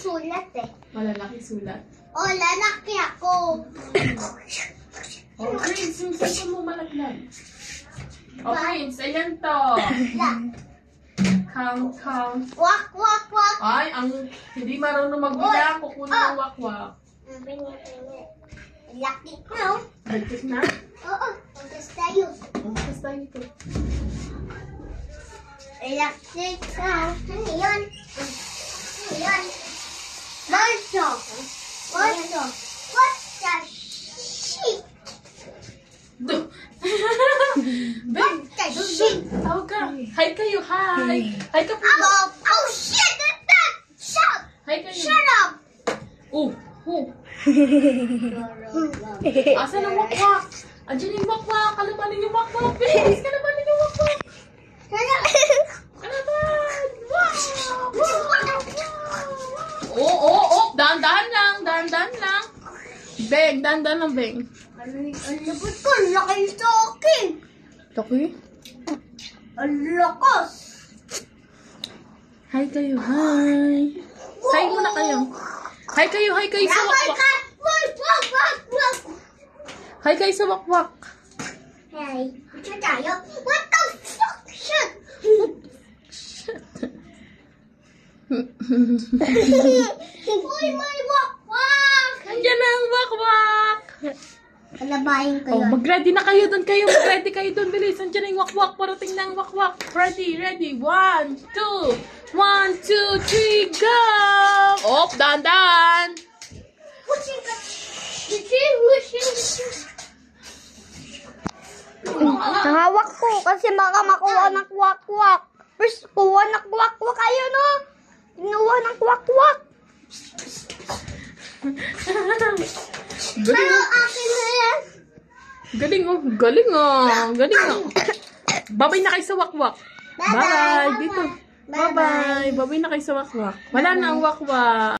sulat eh. Malalaki sulat. Oh, lalaki ako. Oh, Prince, yung cellphone mo malaglag. Oh, Prince, ayan to. Count, count. Wak, wak, wak. Ay, ang hindi marunong magbilang, kukunin ng wakwak. Laki na. Bagtis na? Oo, pagkas tayo. Bagtis tayo ito. Electric na. Ano yun? Ano yun? Balso. Balso. What the shit? Beng, The shit. tawag ka. Hi kayo, hi. Hi ka po. Oh shit! That's that! Shut! Hi kayo. Shut up! Oh, oh. Asan ang wakwak? Andiyan yung wakwak. Kalabanin yung wakwak. Please, kalabanin yung wakwak. Kalaban! Wow! Oh. Dahan-dahan lang. Dahan-dahan lang. Beng, dahan-dahan lang, Beng. Ang labot ko, ang laki sa akin. Laki? Ang lakas. Hi kayo, hi. Hi muna kayo. Hi kayo sa wakwak. Hi kayo sa wakwak. Hey, ito tayo. What the fuck? Shit! Uy, may wakwak! Andiyan na ang wakwak. Palabayin ko Oh, yun. mag-ready na kayo doon. Mag-ready kayo doon. Bilis. Andiyan na yung wakwak. Parating na ang wakwak. Ready. 1, 2. 1, 2, 3, go! Oh, dahan-dahan. Nangawak ko kasi baka makuha ng kwak-kwak. First, kuha ng kwak-kwak. Ayun o. Kinuha ng kwak-kwak. Galing oh. Akin na yan. Galing oh. Galing oh. Galing oh. Babay na kayo sa wakwak. Bye. Dito. Bye-bye. Babay na kayo sa wakwak. Wala na ang wakwak.